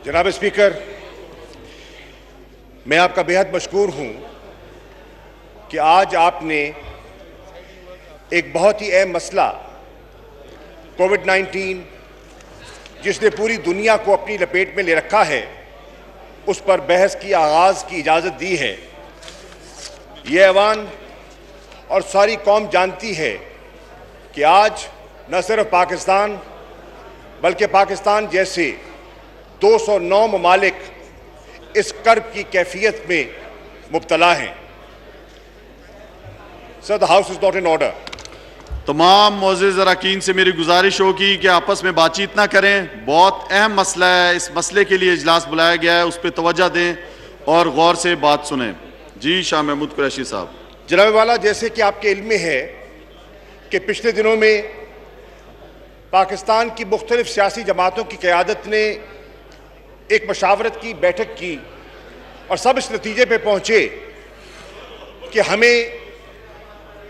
जनाब स्पीकर, मैं आपका बेहद मशकूर हूं कि आज आपने एक बहुत ही अहम मसला कोविड-19 जिसने पूरी दुनिया को अपनी लपेट में ले रखा है, उस पर बहस की आगाज़ की इजाज़त दी है। ये ऐवान और सारी कौम जानती है कि आज न सिर्फ पाकिस्तान बल्कि पाकिस्तान जैसे 209 ममालिक इस कर्ब की कैफियत में मुब्तला हैं। Sir, the house is not in order. तमाम मोअज़्ज़िज़ अरकान से मेरी गुजारिश होगी कि आपस में बातचीत ना करें। बहुत अहम मसला है, इस मसले के लिए इजलास बुलाया गया है, उस पर तवज्जो दें और गौर से बात सुनें। जी शाह महमूद कुरैशी साहब। जनाब वाला, जैसे कि आपके इल्म में है कि पिछले दिनों में पाकिस्तान की मुख्तलिफ सियासी जमातों की क़यादत ने एक मशावरत की बैठक की और सब इस नतीजे पे पहुँचे कि हमें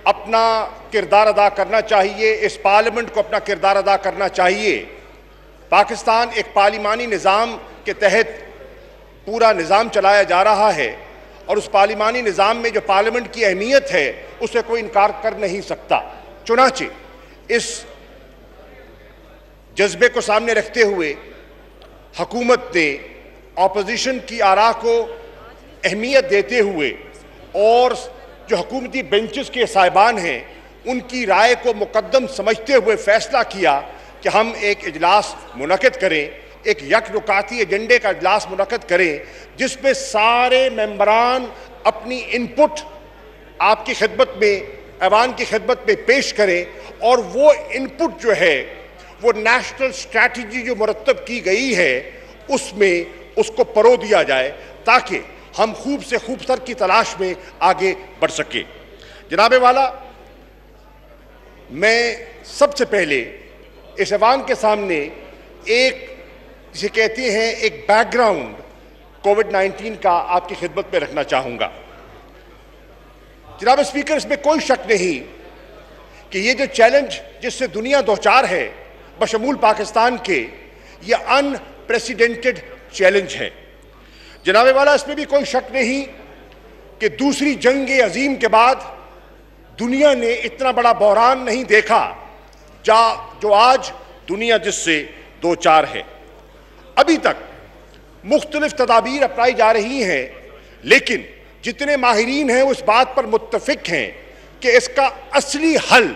अपना किरदार अदा करना चाहिए, इस पार्लियामेंट को अपना किरदार अदा करना चाहिए। पाकिस्तान एक पार्लिमानी निज़ाम के तहत पूरा निज़ाम चलाया जा रहा है और उस पार्लिमानी निज़ाम में जो पार्लियामेंट की अहमियत है उसे कोई इनकार कर नहीं सकता। चुनांचे इस जज्बे को सामने रखते हुए हुकूमत ने ऑपोजिशन की आरा को अहमियत देते हुए और जो हुकूमती बेंचेस के साहिबान हैं उनकी राय को मुकद्दम समझते हुए फैसला किया कि हम एक इजलास मुनक़िद करें, एक यकनुकाती एजेंडे का इजलास मुनक़िद करें जिसमें सारे मेंबरान अपनी इनपुट आपकी खिदमत में, ऐवान की खिदमत में पेश करें और वो इनपुट जो है वो नेशनल स्ट्रैटेजी जो मुरत्तब की गई है उसमें उसको परो दिया जाए ताकि हम खूब से खूबतर की तलाश में आगे बढ़ सके। जनाब वाला, मैं सबसे पहले इस ऐवान के सामने एक जिसे कहते हैं एक बैकग्राउंड कोविड-19 का आपकी खिदमत में रखना चाहूँगा। जनाब स्पीकर, इसमें कोई शक नहीं कि ये जो चैलेंज जिससे दुनिया दो चार है बशमूल पाकिस्तान के, ये अनप्रेसिडेंटेड चैलेंज है। जनाब वाला, इसमें भी कोई शक नहीं कि दूसरी जंग अजीम के बाद दुनिया ने इतना बड़ा बहरान नहीं देखा जो आज दुनिया जिससे दो चार है। अभी तक मुख्तलिफ तदाबीर अपनाई जा रही हैं, लेकिन जितने माहिरीन हैं वो इस बात पर मुत्तफिक हैं कि इसका असली हल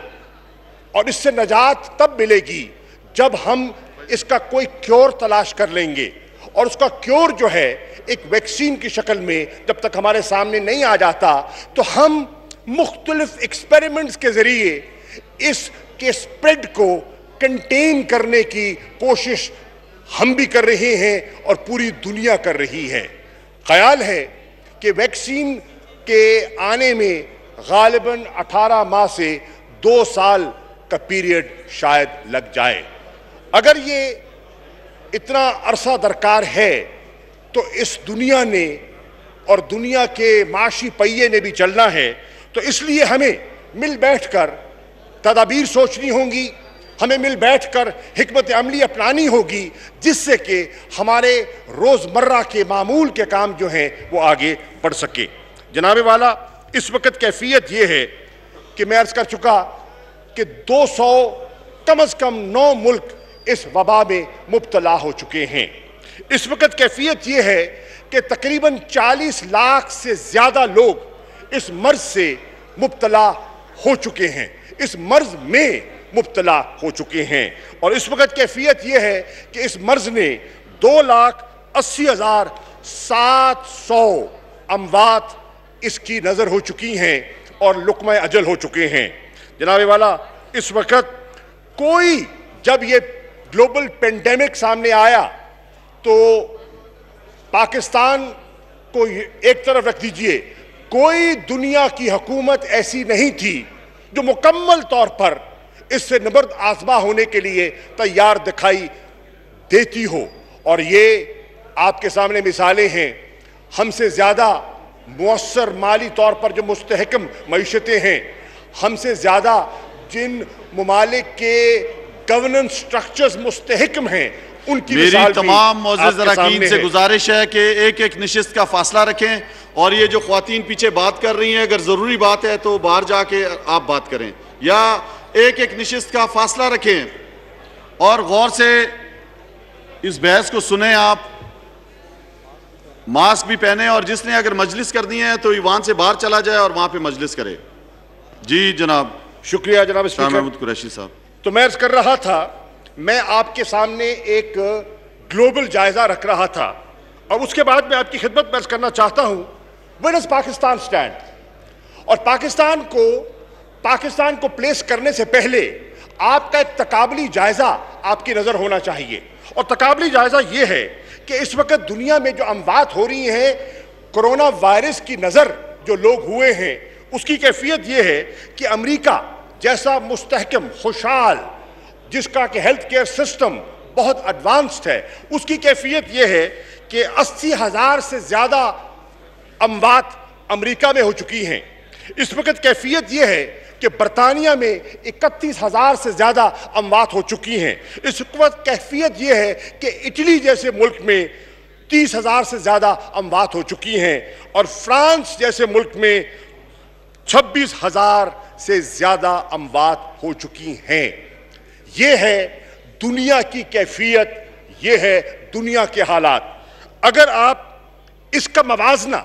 और इससे नजात तब मिलेगी जब हम इसका कोई क्योर तलाश कर लेंगे और उसका क्योर जो है एक वैक्सीन की शक्ल में जब तक हमारे सामने नहीं आ जाता तो हम मुख्तलिफ एक्सपेरिमेंट्स के ज़रिए इसके स्प्रेड को कंटेन करने की कोशिश हम भी कर रहे हैं और पूरी दुनिया कर रही है। ख्याल है कि वैक्सीन के आने में गालिबन 18 माह से 2 साल का पीरियड शायद लग जाए। अगर ये इतना अरसा दरकार है तो इस दुनिया ने और दुनिया के माशी पहिए ने भी चलना है, तो इसलिए हमें मिल बैठकर तदाबीर सोचनी होंगी, हमें मिल बैठकर हिकमत अमली अपनानी होगी जिससे कि हमारे रोज़मर्रा के मामूल के काम जो हैं वो आगे बढ़ सके। जनाब वाला, इस वक्त कैफियत ये है कि मैं अर्ज़ कर चुका कि 200 कम अज़ कम 9 मुल्क इस वबा में मुब्तला हो चुके हैं। इस वक्त कैफियत ये है कि तकरीबन 40 लाख से ज़्यादा लोग इस मर्ज से मुब्तला हो चुके हैं, इस मर्ज में मुब्तला हो चुके हैं। और इस वक्त कैफियत ये है कि इस मर्ज ने 2,80,700 अमवात इसकी नज़र हो चुकी हैं और लुक़मा अजल हो चुके हैं। जनाब वाला, इस वक्त कोई जब ये ग्लोबल पेंडेमिक सामने आया तो पाकिस्तान को एक तरफ रख दीजिए, कोई दुनिया की हुकूमत ऐसी नहीं थी जो मुकम्मल तौर पर इससे नबर्द आज़मा होने के लिए तैयार दिखाई देती हो। और ये आपके सामने मिसालें हैं। हमसे ज़्यादा मुअस्सर माली तौर पर जो मुस्तहकम मईशतें हैं, हमसे ज़्यादा जिन ममालिक के गवर्नेंस स्ट्रक्चर्स मुस्तहकम हैं, उनकी मेरी मिसाल भी तमाम मोअज़्ज़िज़ आपके अरकान सामने से है। गुजारिश है कि एक एक नशिस्त का फासला रखें, और ये जो ख्वातीन पीछे बात कर रही हैं, अगर ज़रूरी बात है तो बाहर जाके आप बात करें, या एक एक नशिस्त का फासला रखें और गौर से इस बहस को सुने। आप मास्क भी पहने, और जिसने अगर मजलिस करनी है तो ईवान से बाहर चला जाए और वहां पे मजलिस करे। जी जनाब। शुक्रिया जनाब स्पीकर। महमूद कुरैशी साहब। तो मैं अर्ज कर रहा था, मैं आपके सामने एक ग्लोबल जायजा रख रहा था, और उसके बाद मैं आपकी खिदमत में अर्ज करना चाहता हूं, वेयर डज पाकिस्तान स्टैंड। और पाकिस्तान को प्लेस करने से पहले आपका एक तकाबली जायजा आपकी नजर होना चाहिए। और तकाबली जायजा यह है कि इस वक्त दुनिया में जो अमवात हो रही हैं कोरोना वायरस की नजर जो लोग हुए हैं, उसकी कैफियत यह है कि अमेरिका जैसा मुस्तहकम खुशहाल, जिसका कि हेल्थ केयर सिस्टम बहुत एडवांस्ड है, उसकी कैफियत यह है कि 80,000 से ज्यादा अमवात अमेरिका में हो चुकी हैं। इस वक्त कैफियत यह है कि बरतानिया में 31,000 से ज्यादा अमवात हो चुकी हैं। इस वक्त कैफियत यह है कि इटली जैसे मुल्क में 30,000 से ज्यादा अमवात हो चुकी हैं, और फ्रांस जैसे मुल्क में 26,000 से ज्यादा अमवात हो चुकी हैं। यह है दुनिया की कैफियत, यह है दुनिया के हालात। अगर आप इसका मवाजना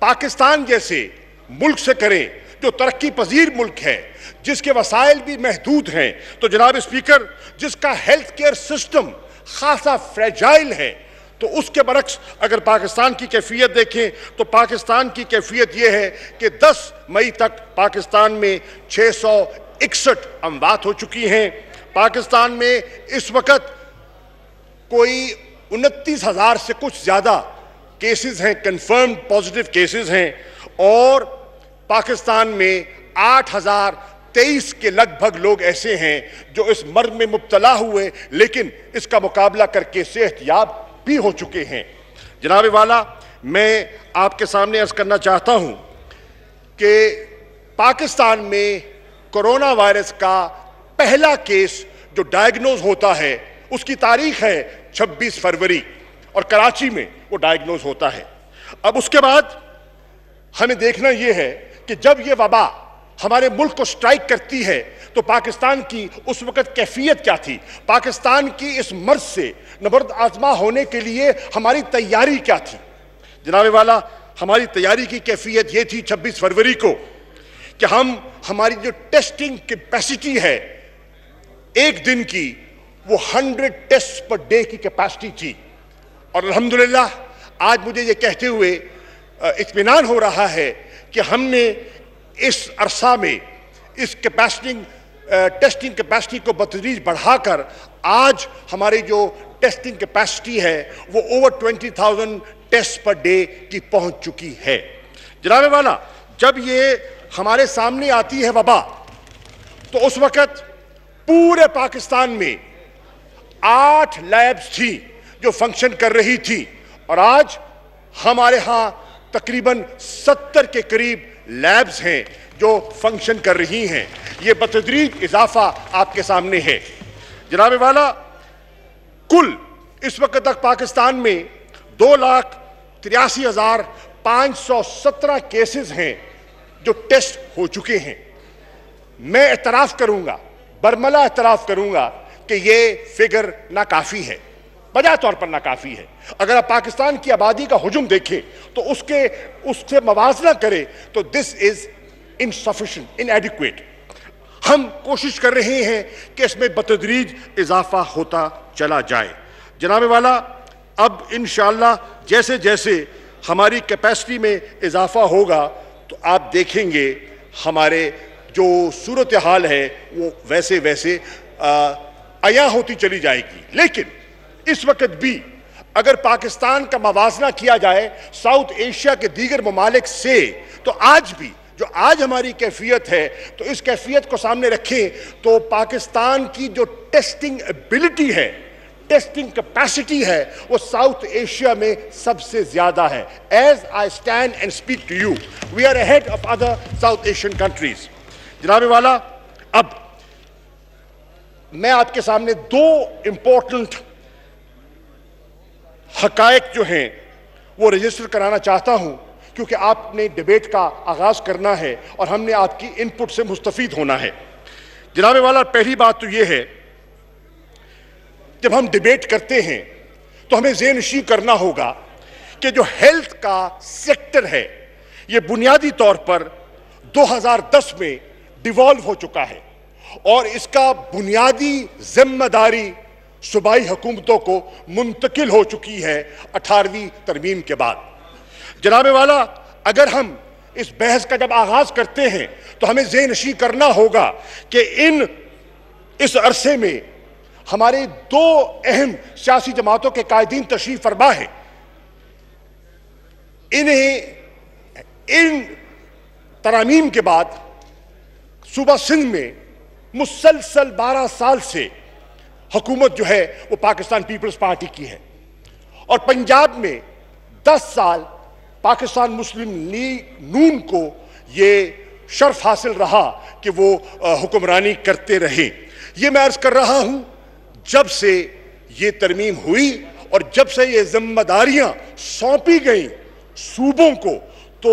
पाकिस्तान जैसे मुल्क से करें जो तरक्की पजीर मुल्क है, जिसके वसाइल भी महदूद हैं, तो जनाब स्पीकर, जिसका हेल्थ केयर सिस्टम खासा फ्रेजाइल है, तो उसके बरक्स अगर पाकिस्तान की कैफियत देखें तो पाकिस्तान की कैफियत यह है कि 10 मई तक पाकिस्तान में 661 अमवात हो चुकी हैं। पाकिस्तान में इस वक्त कोई 29,000 से कुछ ज्यादा केसेस हैं, कंफर्म्ड पॉजिटिव केसेस हैं, और पाकिस्तान में 8,023 के लगभग लोग ऐसे हैं जो इस मर्ज में मुब्तला हुए लेकिन इसका मुकाबला करके सेहतयाब भी हो चुके हैं। जनाब वाला, मैं आपके सामने अर्ज करना चाहता हूं कि पाकिस्तान में कोरोना वायरस का पहला केस जो डायग्नोज होता है उसकी तारीख है 26 फरवरी, और कराची में वो डायग्नोज होता है। अब उसके बाद हमें देखना यह है कि जब ये वबा हमारे मुल्क को स्ट्राइक करती है तो पाकिस्तान की उस वक्त कैफियत क्या थी, पाकिस्तान की इस मर्ज से नबर्द आजमा होने के लिए हमारी तैयारी क्या थी। जनाब वाला, हमारी तैयारी की कैफियत ये थी 26 फरवरी को कि हमारी जो टेस्टिंग कैपेसिटी है एक दिन की, वो 100 टेस्ट पर डे की कैपेसिटी थी, और अल्हम्दुलिल्लाह आज मुझे ये कहते हुए इत्मीनान हो रहा है कि हमने इस अरसा में इस टेस्टिंग कैपेसिटी को बतदरीज बढ़ाकर आज हमारी जो टेस्टिंग कैपेसिटी है वो ओवर 20,000 टेस्ट पर डे की पहुंच चुकी है। जनाब वाला, जब ये हमारे सामने आती है वबा, तो उस वक्त पूरे पाकिस्तान में 8 लैब्स थी जो फंक्शन कर रही थी, और आज हमारे यहां तकरीबन 70 के करीब लैब्स हैं जो फंक्शन कर रही हैं। ये बतदरीज इजाफा आपके सामने है। जनाब वाला, कुल इस वक्त तक पाकिस्तान में 2,83,517 केसेस हैं जो टेस्ट हो चुके हैं। मैं एतराफ करूंगा, बरमला एतराफ करूंगा कि ये फिगर नाकाफी है, बजा तौर पर नाकाफी है। अगर आप पाकिस्तान की आबादी का हुजूम देखें तो उससे मवाजना करें तो दिस इज इनसफिशिएंट, इनएडिक्वेट। हम कोशिश कर रहे हैं कि इसमें बतदरीज इजाफा होता चला जाए। जनाब वाला, अब इंशाअल्लाह जैसे जैसे हमारी कैपेसिटी में इजाफा होगा तो आप देखेंगे हमारे जो सूरत हाल है वो वैसे वैसे अया होती चली जाएगी। लेकिन इस वक्त भी अगर पाकिस्तान का मवाजना किया जाए साउथ एशिया के दीगर ममालिक से, तो आज भी जो आज हमारी कैफियत है, तो इस कैफियत को सामने रखें तो पाकिस्तान की जो टेस्टिंग एबिलिटी है, टेस्टिंग कैपेसिटी है, वो साउथ एशिया में सबसे ज्यादा है। As I stand and speak to you, we are ahead of other South Asian countries. जनाब वाला, अब मैं आपके सामने 2 इंपॉर्टेंट हकायक जो हैं वो रजिस्टर कराना चाहता हूं, क्योंकि आपने डिबेट का आगाज करना है और हमने आपकी इनपुट से मुस्तफीद होना है। जनाब वाला, पहली बात तो ये है, जब हम डिबेट करते हैं तो हमें ज़हननशी करना होगा कि जो हेल्थ का सेक्टर है ये बुनियादी तौर पर 2010 में डिवॉल्व हो चुका है और इसका बुनियादी जिम्मेदारी सूबाई हुकूमतों को मुंतकिल हो चुकी है 18वीं तरमीम के बाद। जनाब वाला, अगर हम इस बहस का जब आगाज करते हैं तो हमें ज़हननशी करना होगा कि इस अरसे में हमारे दो अहम सियासी जमातों के कायदीन तशरीफ फरमा है। इन तरामीम के बाद सूबा सिंध में मुसलसल 12 साल से हुकूमत जो है वो पाकिस्तान पीपल्स पार्टी की है और पंजाब में 10 साल पाकिस्तान मुस्लिम लीग नून को ये शर्फ हासिल रहा कि वो हुक्मरानी करते रहे। ये मैं अर्ज कर रहा हूं, जब से ये तरमीम हुई और जब से ये जिम्मेदारियां सौंपी गई सूबों को, तो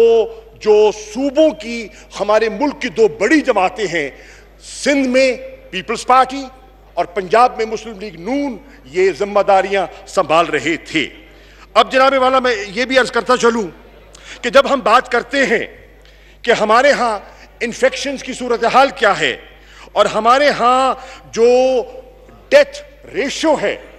जो सूबों की हमारे मुल्क की दो बड़ी जमातें हैं, सिंध में पीपल्स पार्टी और पंजाब में मुस्लिम लीग नून, ये जिम्मेदारियां संभाल रहे थे। अब जनाब वाला, मैं ये भी अर्ज करता चलूं कि जब हम बात करते हैं कि हमारे यहाँ इन्फेक्शंस की सूरत हाल क्या है और हमारे यहाँ जो डेथ रेशो है,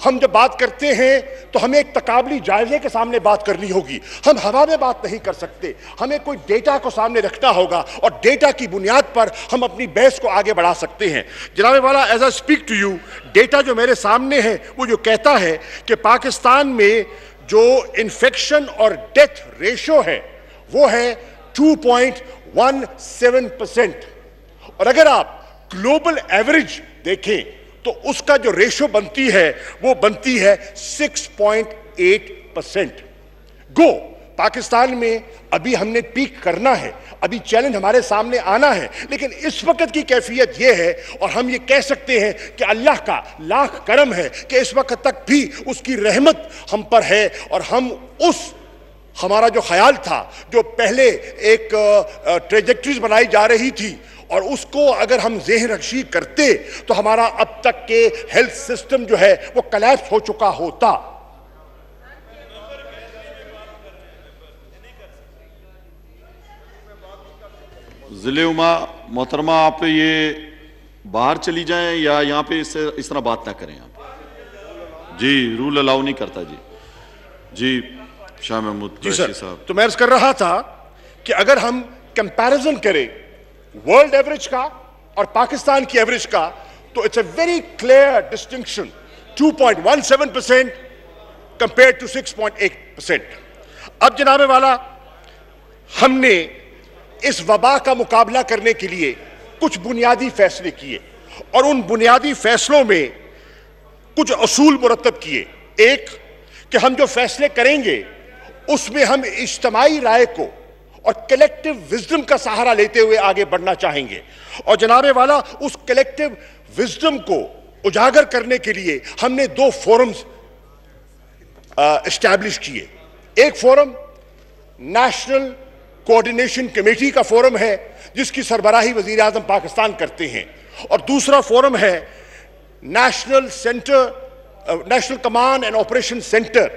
हम जब बात करते हैं तो हमें एक तकाबली जायजे के सामने बात करनी होगी। हम हवा में बात नहीं कर सकते, हमें कोई डेटा को सामने रखना होगा और डेटा की बुनियाद पर हम अपनी बहस को आगे बढ़ा सकते हैं। जनाब वाला, as I speak to you, data जो मेरे सामने है वो जो कहता है कि पाकिस्तान में जो इन्फेक्शन और डेथ रेशो है वो है 2.17%। और अगर आप ग्लोबल एवरेज देखें तो उसका जो रेशो बनती है वो बनती है 6.8%। गो पाकिस्तान में अभी हमने पीक करना है, अभी चैलेंज हमारे सामने आना है, लेकिन इस वक्त की कैफियत ये है और हम ये कह सकते हैं कि अल्लाह का लाख करम है कि इस वक्त तक भी उसकी रहमत हम पर है और हम हमारा जो ख्याल था, जो पहले एक ट्रेजेक्ट्रीज बनाई जा रही थी और उसको अगर हम ज़हन रखशी करते तो हमारा अब तक के हेल्थ सिस्टम जो है वो कोलैप्स हो चुका होता। ज़िले उमा मोहतरमा, आप ये बाहर चली जाएं या यहाँ पे इस तरह बात ना करें आप। जी, रूल अलाउ नहीं करता। जी शाह महमूद जी सर साहब, तो मैं अर्ज कर रहा था कि अगर हम कंपैरिजन करें वर्ल्ड एवरेज का और पाकिस्तान की एवरेज का तो it's a very clear distinction, 2.17% compare to 6.8%। अब जनाब वाला, हमने इस वबा का मुकाबला करने के लिए कुछ बुनियादी फैसले किए और उन बुनियादी फैसलों में कुछ असूल मुरतब किए। एक कि हम जो फैसले करेंगे उसमें हम इज्तिमाई राय को और कलेक्टिव विजडम का सहारा लेते हुए आगे बढ़ना चाहेंगे और जनाबे वाला, उस कलेक्टिव विजडम को उजागर करने के लिए हमने दो फोरम्स एस्टैब्लिश किए। एक फोरम नेशनल कोऑर्डिनेशन कमेटी का फोरम है जिसकी सरबराही वजीर आजम पाकिस्तान करते हैं और दूसरा फोरम है national command and operation centre,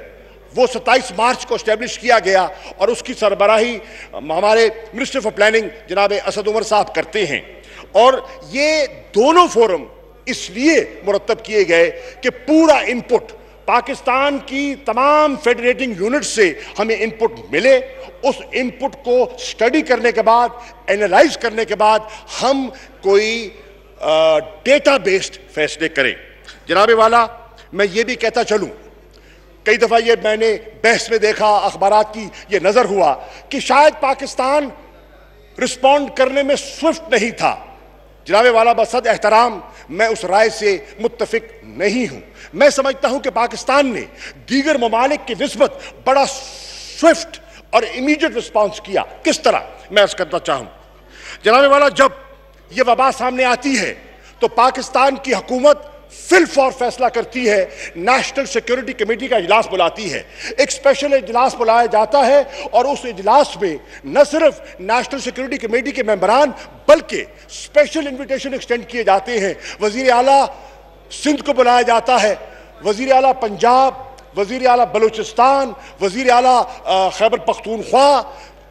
वो 27 मार्च को एस्टैब्लिश किया गया और उसकी सरबराही हमारे मिनिस्टर फॉर प्लानिंग जनाब असद उमर साहब करते हैं। और ये दोनों फोरम इसलिए मुरतब किए गए कि पूरा इनपुट पाकिस्तान की तमाम फेडरेटिंग यूनिट से हमें इनपुट मिले, उस इनपुट को स्टडी करने के बाद, एनालाइज करने के बाद हम कोई डेटा बेस्ड फैसले करें। जनाबे वाला, मैं ये भी कहता चलूं, कई दफ़ा ये मैंने बहस में देखा, अखबारात की ये नज़र हुआ कि शायद पाकिस्तान रिस्पॉन्ड करने में स्विफ्ट नहीं था। जनाबे वाला, बसद एहतराम मैं उस राय से मुत्तफिक नहीं हूं। मैं समझता हूं कि पाकिस्तान ने दीगर ममालिक की निस्बत बड़ा स्विफ्ट और इमीडिएट रिस्पॉन्स किया। किस तरह, मैं अर्ज करना चाहूं। जनाबे वाला, जब यह वबा सामने आती है तो पाकिस्तान की हुकूमत फिलफॉर फैसला करती है, नेशनल सिक्योरिटी कमेटी का इजलास बुलाती है, एक स्पेशल इजलास बुलाया जाता है और उस इजलास में न सिर्फ नेशनल सिक्योरिटी कमेटी के मेंबरान बल्कि स्पेशल इन्विटेशन एक्सटेंड किए जाते हैं। वजीर आला सिंध को बुलाया जाता है, वजीर आला पंजाब, वजीर आला बलूचिस्तान, वजीर आला खैबर पख्तूनख्वा,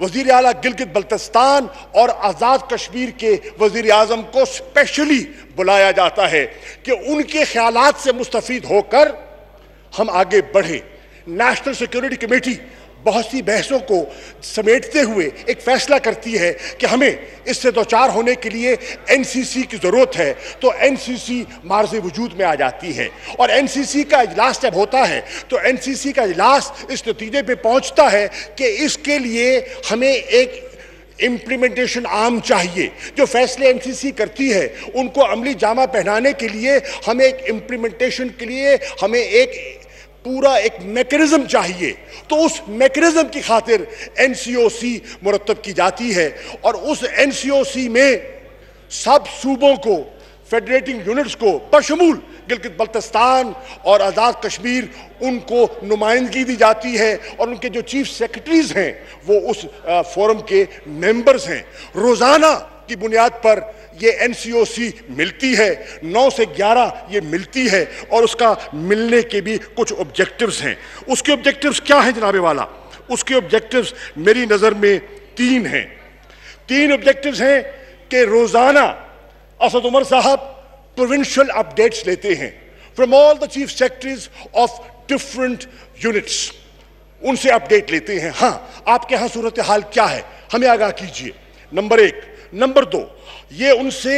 वजीर आला गिलगित बल्तिस्तान और आज़ाद कश्मीर के वजीर आज़म को स्पेशली बुलाया जाता है कि उनके ख्यालात से मुस्तफ़ीद होकर हम आगे बढ़े। नेशनल सिक्योरिटी कमेटी बहुत सी बहसों को समेटते हुए एक फैसला करती है कि हमें इससे दो चार होने के लिए एनसीसी की ज़रूरत है, तो एनसीसी मार्ज़े वजूद में आ जाती है और एनसीसी का इजलास जब होता है तो एनसीसी का इजलास इस नतीजे पे पहुंचता है कि इसके लिए हमें एक इम्प्लीमेंटेशन आर्म चाहिए। जो फैसले एनसीसी करती है उनको अमली जामा पहनाने के लिए हमें एक इम्प्लीमेंटेशन के लिए हमें एक पूरा एक मैकेनिज्म चाहिए, तो उस मैकेनिज्म की खातिर एनसीओसी मुरतब की जाती है और उस एनसीओसी में सब सूबों को, फेडरेटिंग यूनिट्स को बशमूल गिलगित बल्तिस्तान और आज़ाद कश्मीर, उनको नुमाइंदगी दी जाती है और उनके जो चीफ सेक्रेटरीज हैं वो उस फोरम के मेंबर्स हैं। रोज़ाना की बुनियाद पर ये एनसीओसी मिलती है, 9 से 11 ये मिलती है और उसका मिलने के भी कुछ ऑब्जेक्टिव्स हैं। उसके ऑब्जेक्टिव्स क्या हैं जनाबे वाला? उसके ऑब्जेक्टिव्स मेरी नज़र में 3 हैं। 3 ऑब्जेक्टिव्स हैं कि रोज़ाना असद उमर साहब प्रोविंशियल अपडेट्स लेते हैं from all the chief secretaries of different units, उनसे अपडेट लेते हैं। हाँ, आपके यहाँ सूरत हाल क्या है हमें आगाह कीजिए, नंबर 1। नंबर 2, ये उनसे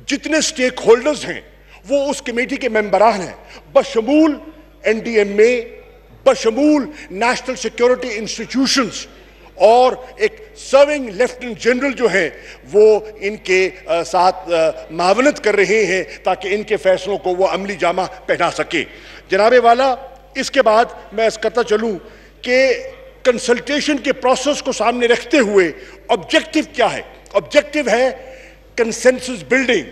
जितने स्टेक होल्डर्स हैं वो उस कमेटी के मेंबरान हैं, बशमूल एनडीएमए, बशमूल नेशनल सिक्योरिटी इंस्टीट्यूशंस और एक सर्विंग लेफ्टिनेंट जनरल जो हैं वो इनके साथ मावनत कर रहे हैं ताकि इनके फैसलों को वो अमली जामा पहना सके। जनाबे वाला, इसके बाद मैं करता चलूँ कि कंसल्टेशन के प्रोसेस को सामने रखते हुए ऑब्जेक्टिव क्या है? ऑब्जेक्टिव है consensus building.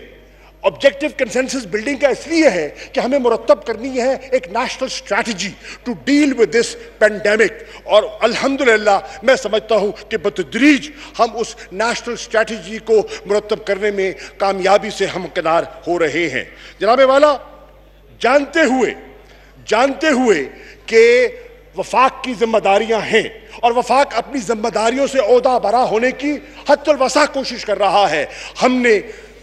Objective consensus building का इसलिए है कि हमें मुरतब करनी है एक national strategy to deal with this pandemic और अल्हम्दुलिल्लाह मैं समझता हूं कि बतदरीज हम उस नेशनल स्ट्रैटेजी को मुरतब करने में कामयाबी से हमकिनार हो रहे हैं। जनाबे वाला, जानते हुए कि वफाक की जिम्मेदारियां हैं और वफाक अपनी जिम्मेदारियों से ओहदा बरा होने की हद्दुल वसा कोशिश कर रहा है, हमने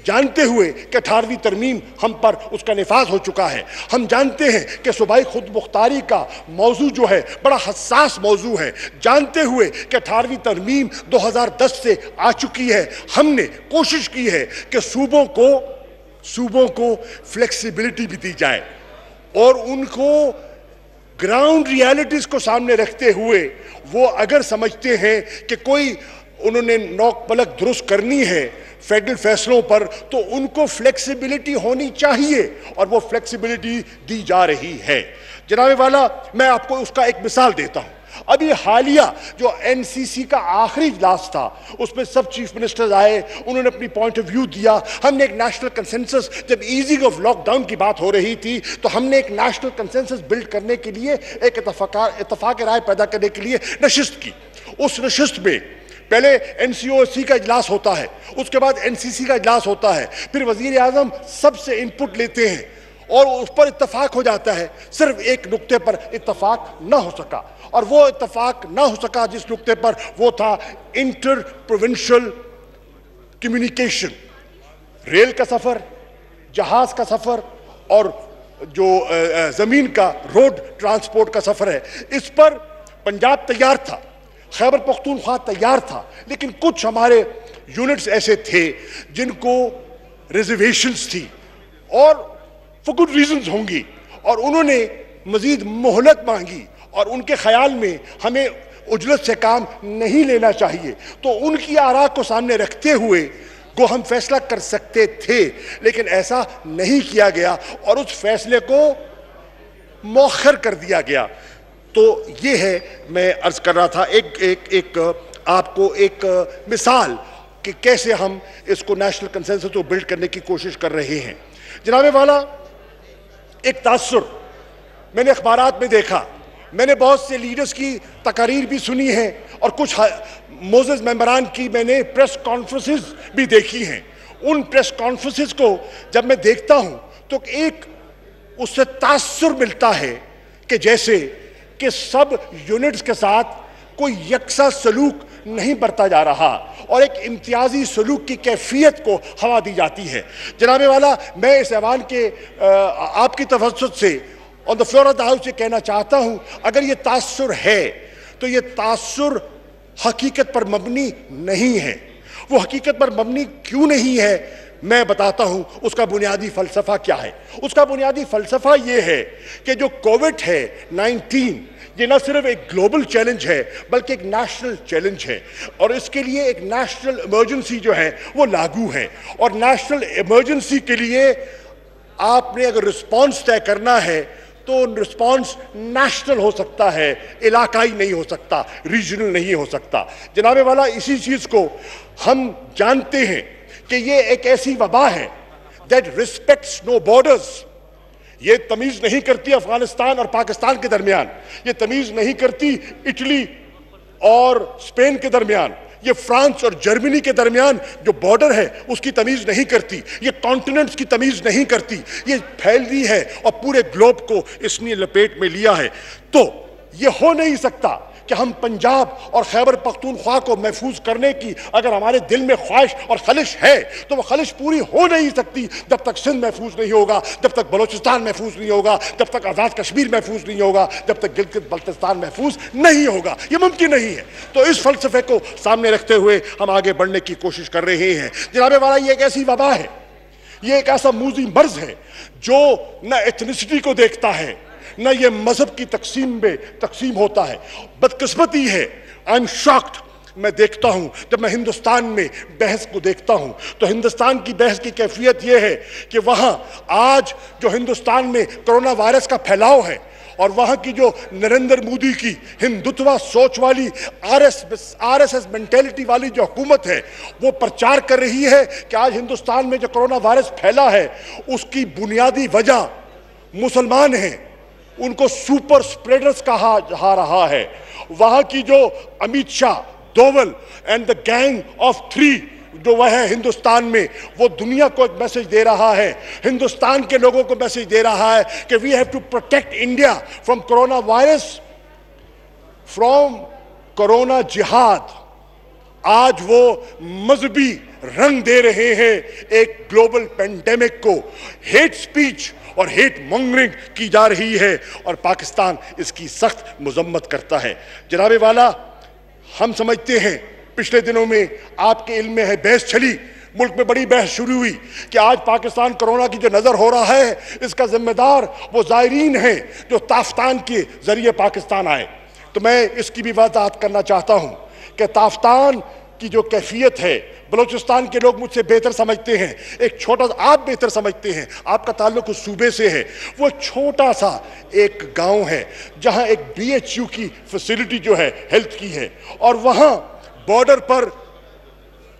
जानते हुए कि 18वीं तरमीम हम पर उसका निफाज हो चुका है, हम जानते हैं कि सूबाई खुद मुख्तारी का मौजू जो है बड़ा हसास मौजू है, जानते हुए कि 18वीं तरमीम 2010 से आ चुकी है, हमने कोशिश की है कि सूबों को फ्लेक्सिबिलिटी भी दी जाए और उनको ग्राउंड रियलिटीज को सामने रखते हुए वो अगर समझते हैं कि कोई उन्होंने नोक पलक दुरुस्त करनी है फेडरल फैसलों पर तो उनको फ्लेक्सिबिलिटी होनी चाहिए और वो फ्लेक्सिबिलिटी दी जा रही है। जनाबे वाला, मैं आपको उसका एक मिसाल देता हूं। अभी हालिया जो एनसीसी का आखिरी इजलास था उसमें सब चीफ मिनिस्टर्स आए, उन्होंने अपनी पॉइंट ऑफ व्यू दिया। हमने एक नेशनल कंसेंसस, जब ईजिंग ऑफ लॉकडाउन की बात हो रही थी तो हमने एक नेशनल कंसेंसस बिल्ड करने के लिए एक इत्तफाक राय पैदा करने के लिए नशिस्त की। उस नशिस्त में पहले एनसीओसी का इजलास होता है, उसके बाद एनसीसी का इजलास होता है, फिर वजीर आजम सबसे इनपुट लेते हैं और उस पर इत्तफाक हो जाता है। सिर्फ एक नुक्ते पर इत्तफाक ना हो सका और वो इत्तफाक ना हो सका जिस नुक्ते पर वो था इंटर प्रोविंशियल कम्युनिकेशन, रेल का सफर, जहाज का सफर और जो जमीन का रोड ट्रांसपोर्ट का सफर है। इस पर पंजाब तैयार था, खैबर पख्तूनख्वा तैयार था, लेकिन कुछ हमारे यूनिट्स ऐसे थे जिनको रिजर्वेशंस थी और फॉर गुड रीजंस होंगी और उन्होंने मजीद मोहलत मांगी और उनके ख्याल में हमें उजलत से काम नहीं लेना चाहिए। तो उनकी आरा को सामने रखते हुए को हम फैसला कर सकते थे, लेकिन ऐसा नहीं किया गया और उस फैसले को मौखर कर दिया गया। तो ये है, मैं अर्ज कर रहा था आपको एक मिसाल कि कैसे हम इसको नेशनल कंसेंसस को बिल्ड करने की कोशिश कर रहे हैं। जनाबे वाला, एक तासुर मैंने अखबारात में देखा, मैंने बहुत से लीडर्स की तकारीर भी सुनी है और कुछ मोजेस मेंबरान की मैंने प्रेस कॉन्फ्रेंसेस भी देखी हैं। उन प्रेस कॉन्फ्रेंसेस को जब मैं देखता हूं तो एक उससे तासुर मिलता है कि जैसे कि सब यूनिट्स के साथ कोई यकसा सलूक नहीं बरता जा रहा और एक इम्तियाजी सलूक की कैफियत को हवा दी जाती है। जनाबे वाला, मैं इस ऐवान के आपकी तवज्जुह से on the floor of the house ये कहना चाहता हूं, अगर ये तासुर है तो ये तासुर हकीकत पर मबनी नहीं है। वो हकीकत पर मबनी क्यों नहीं है, मैं बताता हूं उसका बुनियादी फलसफा क्या है। उसका बुनियादी फलसफा ये है कि जो कोविड है 19, ये न सिर्फ एक ग्लोबल चैलेंज है बल्कि एक नेशनल चैलेंज है और इसके लिए एक नेशनल इमरजेंसी जो है वो लागू है। और नेशनल इमरजेंसी के लिए आपने अगर रिस्पॉन्स तय करना है तो रिस्पॉन्स नेशनल हो सकता है, इलाकाई नहीं हो सकता, रीजनल नहीं हो सकता। जनाबे वाला, इसी चीज को हम जानते हैं कि ये एक ऐसी वबा है दैट रिस्पेक्ट्स नो बॉर्डर्स। ये तमीज नहीं करती अफगानिस्तान और पाकिस्तान के दरमियान, ये तमीज नहीं करती इटली और स्पेन के दरमियान, ये फ्रांस और जर्मनी के दरमियान जो बॉर्डर है उसकी तमीज नहीं करती, ये कॉन्टिनेंट्स की तमीज नहीं करती, ये फैल रही है और पूरे ग्लोब को इसने लपेट में लिया है। तो ये हो नहीं सकता कि हम पंजाब और खैबर पख्तूनख्वा को महफूज करने की अगर हमारे दिल में ख्वाहिश और खलिश है तो वह खलिश पूरी हो नहीं सकती जब तक सिंध महफूज नहीं होगा, जब तक बलोचिस्तान महफूज नहीं होगा, जब तक आज़ाद कश्मीर महफूज नहीं होगा, जब तक गिलगित बल्तिस्तान महफूज नहीं होगा। ये मुमकिन नहीं है। तो इस फलसफे को सामने रखते हुए हम आगे बढ़ने की कोशिश कर रहे हैं। जनाबे वाला, ये एक ऐसी वबा है, ये एक ऐसा मूजी मर्ज है जो न एथनिसिटी को देखता है न ये मजहब की तकसीम में तकसीम होता है। बदकिस्मती है, आई एम शॉक्ड, मैं देखता हूं जब मैं हिंदुस्तान में बहस को देखता हूं तो हिंदुस्तान की बहस की कैफियत यह है कि वहां आज जो हिंदुस्तान में कोरोना वायरस का फैलाव है और वहां की जो नरेंद्र मोदी की हिंदुत्व सोच वाली आरएसएस मेंटेलिटी वाली जो हुकूमत है वो प्रचार कर रही है कि आज हिंदुस्तान में जो कोरोना वायरस फैला है उसकी बुनियादी वजह मुसलमान हैं, उनको सुपर स्प्रेडर्स कहा जा रहा है। वहां की जो Amit Shah, Doval and the gang of 3 जो वह है हिंदुस्तान में, वो दुनिया को एक मैसेज दे रहा है, हिंदुस्तान के लोगों को मैसेज दे रहा है कि we have to protect India from corona virus, from corona जिहाद। आज वो मजहबी रंग दे रहे हैं एक ग्लोबल पेंडेमिक को। हेट स्पीच और हेट मॉन्गरिंग की जा रही है और पाकिस्तान इसकी सख्त मजम्मत करता है। जनाबे वाला, हम समझते हैं पिछले दिनों में आपके इल्म में है बहस चली, मुल्क में बड़ी बहस शुरू हुई कि आज पाकिस्तान कोरोना की जो नजर हो रहा है इसका जिम्मेदार वो जायरीन है जो ताफ्तान के जरिए पाकिस्तान आए। तो मैं इसकी भी वजाहत करना चाहता हूं कि ताफ्तान की जो कैफियत है बलोचिस्तान के लोग मुझसे बेहतर समझते हैं, एक छोटा सा, आप बेहतर समझते हैं, आपका ताल्लुक उस सूबे से है। वो छोटा सा एक गांव है जहां एक BHU की फैसिलिटी जो है हेल्थ की है और वहां बॉर्डर पर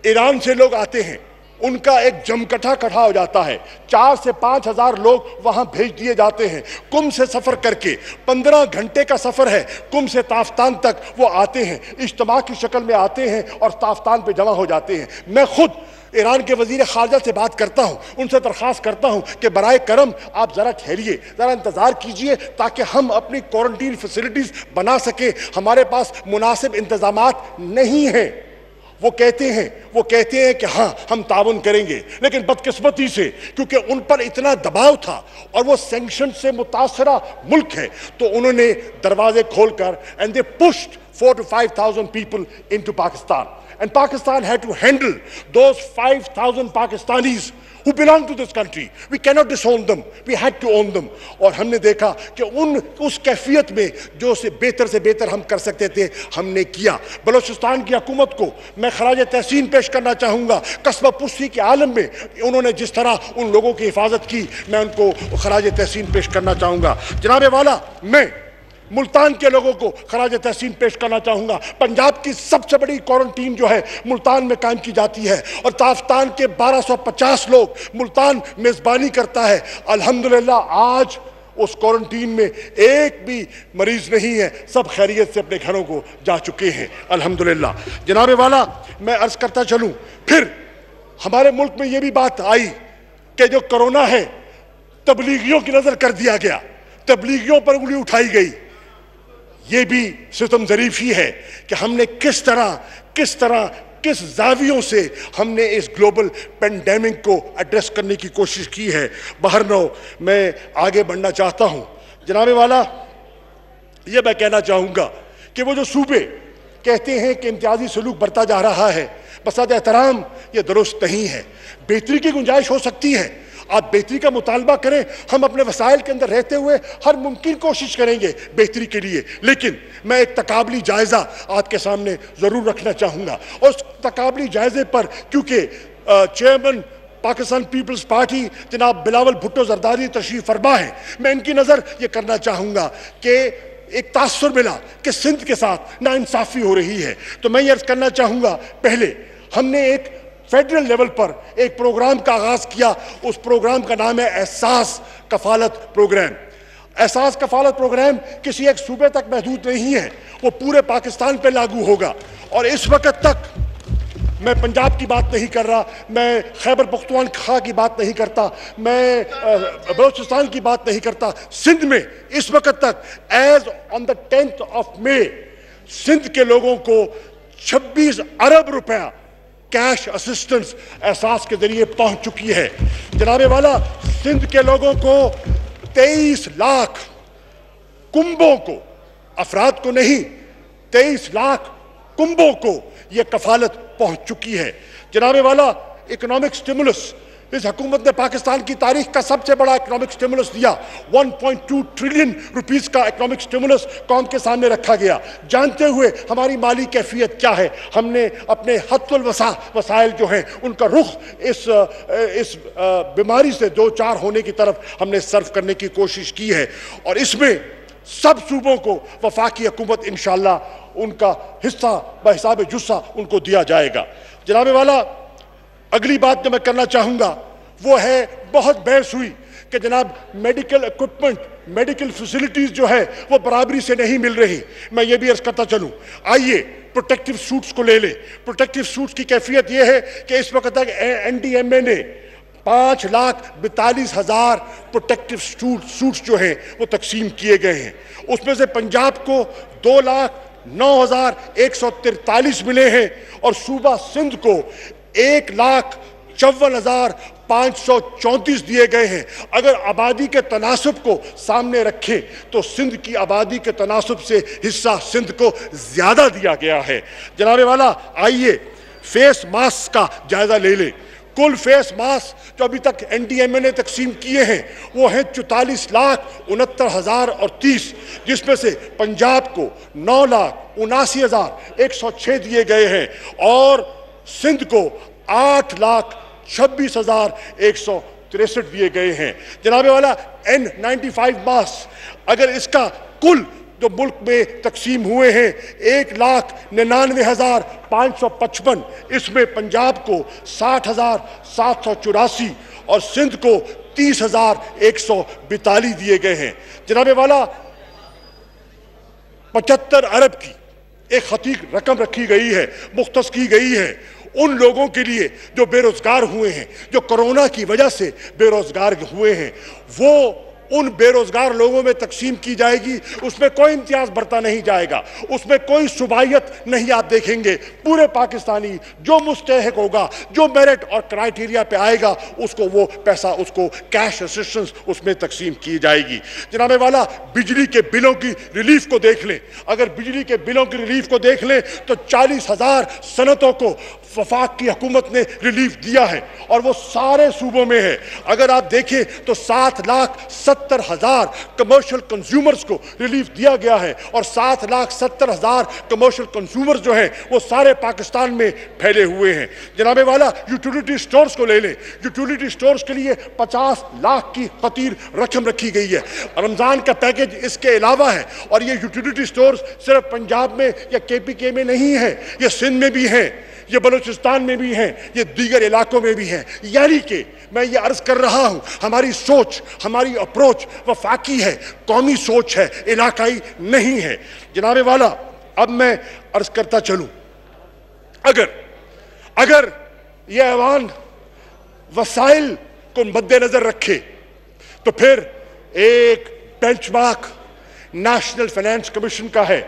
ईरान से लोग आते हैं, उनका एक जमकटा इकट्ठा हो जाता है, 4 से 5 हजार लोग वहां भेज दिए जाते हैं कुम से सफर करके। 15 घंटे का सफर है कुम से ताफ्तान तक, वो आते हैं, इज्तिमा की शक्ल में आते हैं और ताफ्तान पे जमा हो जाते हैं। मैं खुद ईरान के वजीर खारजा से बात करता हूं, उनसे दरख्वास्त करता हूं कि बराए करम आप जरा ठहरिए, जरा इंतजार कीजिए ताकि हम अपनी क्वारंटीन फैसिलिटीज बना सके। हमारे पास मुनासिब इंतजामात नहीं है। वो कहते हैं कि हाँ हम ताउन करेंगे, लेकिन बदकिस्मती से क्योंकि उन पर इतना दबाव था और वो सैंक्शन से मुतासरा मुल्क है तो उन्होंने दरवाजे खोलकर and they pushed 4,000 to 5,000 people into Pakistan, and Pakistan had to handle those 5,000 Pakistanis who belong to this country. We cannot disown them, we had to own them. और हमने देखा कि उस कैफियत में जो से बेहतर हम कर सकते थे हमने किया। बलोचिस्तान की हुकूमत को मैं खराज तहसीन पेश करना चाहूँगा। कस्बा पुस्ती के आलम में उन्होंने जिस तरह उन लोगों की हिफाजत की, मैं उनको खराज तहसीन पेश करना चाहूँगा। जनाबे वाला, मैं मुल्तान के लोगों को खराज तहसीन पेश करना चाहूँगा। पंजाब की सबसे बड़ी क्वारंटीन जो है मुल्तान में कायम की जाती है और ताफ्तान के 1250 लोग मुल्तान मेज़बानी करता है। अल्हम्दुलिल्लाह आज उस क्वारंटीन में एक भी मरीज नहीं है, सब खैरियत से अपने घरों को जा चुके हैं अल्हम्दुलिल्लाह। जनाबे वाला, मैं अर्ज करता चलूं, फिर हमारे मुल्क में यह भी बात आई कि जो कोरोना है तबलीगियों की नजर कर दिया गया, तबलीगियों पर उंगली उठाई गई। ये भी सितम ज़रीफ़ी है कि हमने किस तरह किस जावियों से हमने इस ग्लोबल पेंडेमिक को एड्रेस करने की कोशिश की है। बहरनो मैं आगे बढ़ना चाहता हूँ। जनाबे वाला, ये मैं कहना चाहूँगा कि वो जो सूबे कहते हैं कि इम्तियाजी सलूक बढ़ता जा रहा है, बसात एहतराम ये दुरुस्त नहीं है। बेहतरी की गुंजाइश हो सकती है, आप बेहतरी का मुतालबा करें, हम अपने वसाइल के अंदर रहते हुए हर मुमकिन कोशिश करेंगे बेहतरी के लिए। लेकिन मैं एक तकाबली जायज़ा आपके सामने ज़रूर रखना चाहूँगा, और उस तकाबली जायज़े पर क्योंकि चेयरमैन पाकिस्तान पीपल्स पार्टी जनाब बिलावल भुट्टो जरदारी तशरीफ़ फरमा है, मैं इनकी नज़र ये करना चाहूँगा कि एक तासुर मिला कि सिंध के साथ नाइंसाफ़ी हो रही है। तो मैं ये अर्ज़ करना चाहूँगा, पहले हमने एक फेडरल लेवल पर एक प्रोग्राम का आगाज़ किया। उस प्रोग्राम का नाम है एहसास कफालत प्रोग्राम। एहसास कफालत प्रोग्राम किसी एक सूबे तक महदूद नहीं है, वो पूरे पाकिस्तान पे लागू होगा। और इस वक्त तक मैं पंजाब की बात नहीं कर रहा, मैं खैबर पख्तूनख्वा की बात नहीं करता, मैं बलूचिस्तान की बात नहीं करता। सिंध में इस वक्त तक as on the 10th of May Sindh के लोगों को 26 अरब रुपया कैश असिस्टेंस एहसास के जरिए पहुंच चुकी है। जनाबे वाला, सिंध के लोगों को 23 लाख कुंभों को, अफराद को नहीं, 23 लाख कुंभों को यह कफालत पहुंच चुकी है। जनाबे वाला, इकोनॉमिक स्टिमुलस, इस हुकूमत ने पाकिस्तान की तारीख का सबसे बड़ा इकोनॉमिक स्टिमुलस दिया। 1.2 ट्रिलियन रुपीस का इकोनॉमिक स्टिमुलस कौम के सामने रखा गया। जानते हुए हमारी माली कैफियत क्या है, हमने अपने हत्तुल वसाइल जो हैं उनका रुख इस बीमारी से दो चार होने की तरफ हमने सर्व करने की कोशिश की है। और इसमें सब सूबों को वफाकी हुकूमत इंशाअल्लाह उनका हिस्सा बहिसाब जुस्सा उनको दिया जाएगा। जनाबे वाला, अगली बात जो मैं करना चाहूँगा वो है, बहुत बहस हुई कि जनाब मेडिकल इक्विपमेंट, मेडिकल फैसिलिटीज़ जो है वो बराबरी से नहीं मिल रही। मैं ये भी अर्ज़ करता चलूँ, आइए प्रोटेक्टिव सूट्स को ले लें। प्रोटेक्टिव सूट्स की कैफियत ये है कि इस वक्त तक NDMA ने 5,42,000 प्रोटेक्टिव सूट्स जो हैं वो तकसीम किए गए हैं। उसमें से पंजाब को 2,09,143 मिले हैं और सूबा सिंध को 1,54,534 दिए गए हैं। अगर आबादी के तनासब को सामने रखें तो सिंध की आबादी के तनासब से हिस्सा सिंध को ज़्यादा दिया गया है। जनाबे वाला, आइए फेस मास्क का जायज़ा ले लें। कुल फेस मास्क जो अभी तक NDMA ने तकसीम किए हैं वो हैं 44,69,030, जिसमें से पंजाब को 9,79,106 दिए गए हैं और सिंध को 8,26,163 दिए गए हैं। जनाबे वाला, N95 मास्क अगर इसका कुल जो मुल्क में तकसीम हुए हैं 1,99,555, इसमें पंजाब को 60,784 और सिंध को 30,142 दिए गए हैं। जनाबे वाला, 75 अरब की एक खतीक रकम रखी गई है, मुख्तस की गई है उन लोगों के लिए जो बेरोजगार हुए हैं, जो कोरोना की वजह से बेरोजगार हुए हैं। वो उन बेरोजगार लोगों में तकसीम की जाएगी। उसमें कोई इम्तियाज बरता नहीं जाएगा, उसमें कोई सुबाहियत नहीं आप देखेंगे। पूरे पाकिस्तानी जो मुस्तहिक होगा, जो मेरिट और क्राइटेरिया पे आएगा, उसको वो पैसा, उसको कैश असिस्टेंस उसमें तकसीम की जाएगी। जनाबे वाला, बिजली के बिलों की रिलीफ को देख लें। अगर बिजली के बिलों की रिलीफ को देख लें तो 40,000 सनतों को वफाक की हुकूमत ने रिलीफ दिया है और वो सारे सूबों में है। अगर आप देखें तो 7,70,000 कमर्शियल कंज्यूमर्स को रिलीफ दिया गया है और 7,70,000 कमर्शियल कंज्यूमर्स जो हैं वो सारे पाकिस्तान में फैले हुए हैं। जनाबे वाला, यूटिलिटी स्टोर्स को ले लें। यूटिलिटी स्टोर्स के लिए 50 लाख की खतीर रकम रखी गई है। रमज़ान का पैकेज इसके अलावा है और ये यूटिलिटी स्टोर्स सिर्फ पंजाब में या KPK में नहीं है, ये सिंध में भी हैं, ये बलूचिस्तान में भी हैं, ये दीगर इलाकों में भी हैं। यानी कि मैं ये अर्ज कर रहा हूं, हमारी सोच, हमारी अप्रोच वफाकी है, कौमी सोच है, इलाकाई नहीं है। जनाबे वाला, अब मैं अर्ज करता चलूं, अगर यह ऐवान वसाइल को मद्देनजर रखे तो फिर एक बेंचमार्क नेशनल फाइनेंस कमीशन का है,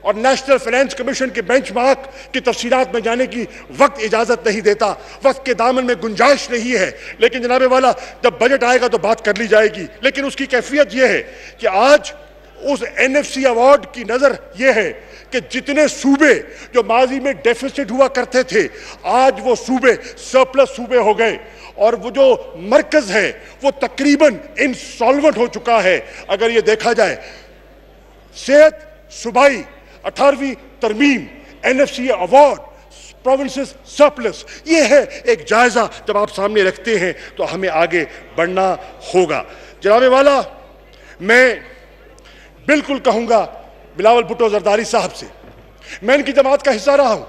और नेशनल फाइनेंस कमीशन के बेंचमार्क की तफसीलात में जाने की वक्त इजाजत नहीं देता, वक्त के दामन में गुंजाइश नहीं है। लेकिन जनाबे वाला, जब बजट आएगा तो बात कर ली जाएगी। लेकिन उसकी कैफियत यह है कि आज उस NFC अवार्ड की नजर यह है कि जितने सूबे जो माजी में डेफिसिट हुआ करते थे, आज वो सूबे सरप्लस सूबे हो गए, और वो जो मरकज है वो तकरीबन इंसॉल्वेंट हो चुका है। अगर ये देखा जाए, सेहत सूबाई 18वीं तरमीम, NFC अवार्ड, प्रोविंसेस सरप्लस, ये है एक जायजा। जब आप सामने रखते हैं तो हमें आगे बढ़ना होगा। जनाबे वाला, मैं बिल्कुल कहूंगा बिलावल भुट्टो जरदारी साहब से, मैं इनकी जमात का हिस्सा रहा हूं।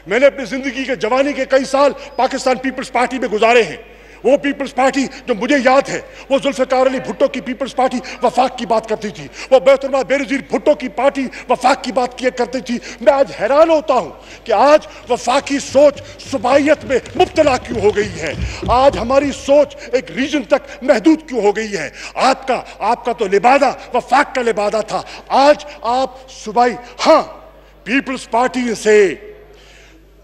मैंने अपनी जिंदगी के जवानी के कई साल पाकिस्तान पीपल्स पार्टी में गुजारे हैं। वो पीपल्स पार्टी जो मुझे याद है, वो जुल्फिकार अली भुट्टो की पीपल्स पार्टी वफाक की बात करती थी, वो बैतुल्लाह बेनज़ीर भुट्टो की पार्टी वफाक की बात किया करती थी। मैं आज हैरान होता हूं कि आज वफाकी सोच सूबाइयत में मुब्तला क्यों हो गई है। आज हमारी सोच एक रीजन तक महदूद क्यों हो गई है। आपका तो लिबादा वफाक का लिबादा था, आज आप सूबाई। हाँ, पीपल्स पार्टी से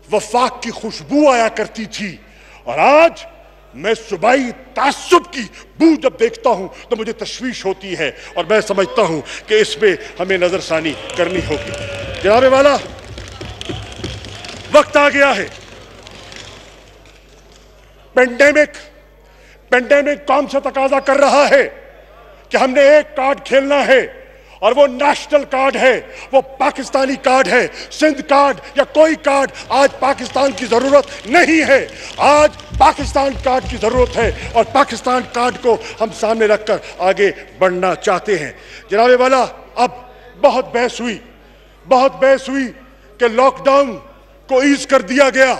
वफाक की खुशबू आया करती थी, और आज मैं सूबाई तासुब की बू जब देखता हूं तो मुझे तशवीश होती है, और मैं समझता हूं कि इसमें हमें नजरसानी करनी होगी। जनाबे वाला, वक्त आ गया है। पेंडेमिक कौम से तकाजा कर रहा है कि हमने एक कार्ड खेलना है, और वो नेशनल कार्ड है, वो पाकिस्तानी कार्ड है। सिंध कार्ड या कोई कार्ड आज पाकिस्तान की जरूरत नहीं है, आज पाकिस्तान कार्ड की जरूरत है, और पाकिस्तान कार्ड को हम सामने रखकर आगे बढ़ना चाहते हैं। जनाबे वाला, अब बहुत बहस हुई कि लॉकडाउन को ईज कर दिया गया।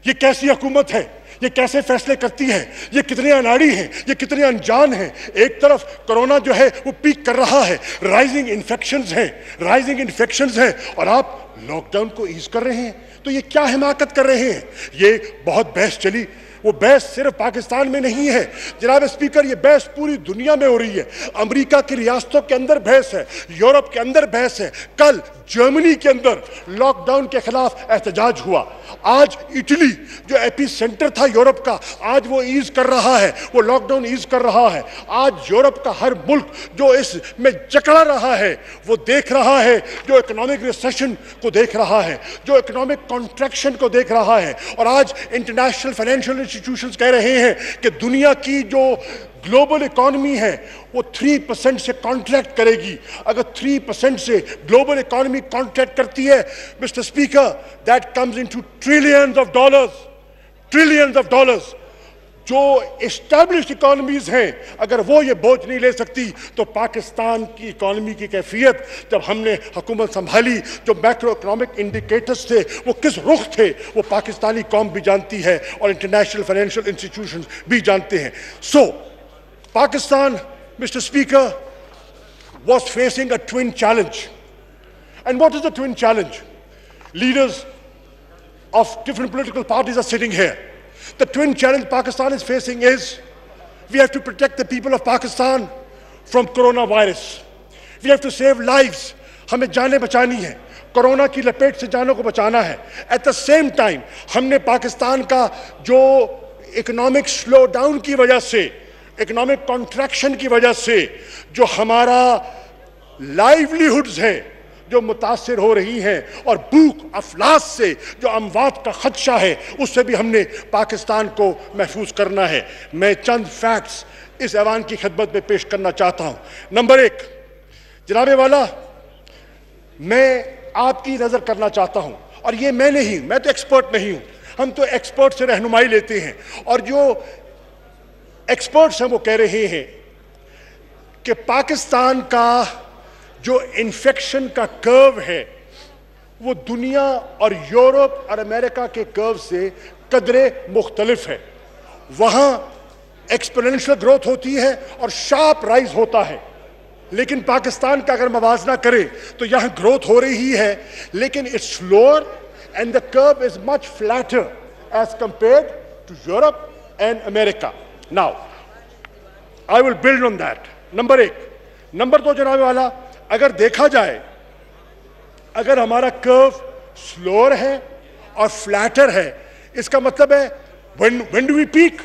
ये कैसी हुकूमत है, ये कैसे फैसले करती है, ये कितने अनाड़ी हैं, ये कितने अनजान हैं। एक तरफ कोरोना जो है वो पीक कर रहा है, राइजिंग इन्फेक्शंस हैं, और आप लॉकडाउन को ईज कर रहे हैं। तो ये क्या हिमाकत कर रहे हैं। ये बहुत बहस चली। वो बहस सिर्फ पाकिस्तान में नहीं है जनाब स्पीकर, ये बहस पूरी दुनिया में हो रही है। अमेरिका की रियासतों के अंदर बहस है, यूरोप के अंदर बहस है। कल जर्मनी के अंदर लॉकडाउन के खिलाफ एहतजाज हुआ। आज इटली जो एपी सेंटर था यूरोप का, आज वो ईज कर रहा है, वो लॉकडाउन ईज कर रहा है। आज यूरोप का हर मुल्क जो इसमें जकड़ा रहा है, वो देख रहा है, जो इकोनॉमिक रिसेशन को देख रहा है, जो इकोनॉमिक कॉन्ट्रैक्शन को देख रहा है। और आज इंटरनेशनल फाइनेंशियल इंस्टीट्यूशंस कह रहे हैं कि दुनिया की जो ग्लोबल इकोनॉमी है वो 3% से कॉन्ट्रैक्ट करेगी। अगर 3% से ग्लोबल इकोनॉमी कॉन्ट्रैक्ट करती है mister speaker, that comes into trillions of dollars. जो एस्टैब्लिश्ड इकोनॉमीज हैं, अगर वो ये बोझ नहीं ले सकती तो पाकिस्तान की इकोनॉमी की कैफियत, जब हमने हुकूमत संभाली, जो मैक्रो इकोनॉमिक इंडिकेटर्स थे वो किस रुख थे, वो पाकिस्तानी कौम भी जानती है और इंटरनेशनल फाइनेंशियल इंस्टीट्यूशंस भी जानते हैं। सो Pakistan, Mr. Speaker, was facing a twin challenge. And what is the twin challenge? Leaders of different political parties are sitting here. The twin challenge Pakistan is facing is we have to protect the people of Pakistan from coronavirus. We have to save lives. हमें जानें बचानी है, corona की लपेट से जानों को बचाना है। At the same time, हमने पाकिस्तान का जो इकोनॉमिक स्लो डाउन की वजह से, इकोनॉमिक कॉन्ट्रैक्शन की वजह से जो हमारा लाइवलीहुड्स है जो मुतासर हो रही हैं, और भूख अफलास से जो अमवात का खदशा है, उससे भी हमने पाकिस्तान को महफूज करना है। मैं चंद फैक्ट्स इस ऐवान की खिदमत में पेश करना चाहता हूं। नंबर 1, जनाबे वाला, मैं आपकी नजर करना चाहता हूं, और ये मैं तो एक्सपर्ट नहीं हूं, हम तो एक्सपर्ट से रहनुमाई लेते हैं, और जो एक्सपर्ट्स हैं वो कह रहे हैं कि पाकिस्तान का जो इन्फेक्शन का कर्व है वो दुनिया और यूरोप और अमेरिका के कर्व से कदरे मुख्तलिफ है। वहां एक्सपोनेंशियल ग्रोथ होती है और शार्प राइज होता है, लेकिन पाकिस्तान का अगर मवाजना करें तो यहां ग्रोथ हो रही है, लेकिन it's slower and the curve is much flatter as compared to Europe and America. Now I will build on that, number एक। नंबर दो जनाब वाला, अगर देखा जाए, अगर हमारा कर्व स्लोअर है और फ्लैटर है, इसका मतलब है when do we peak?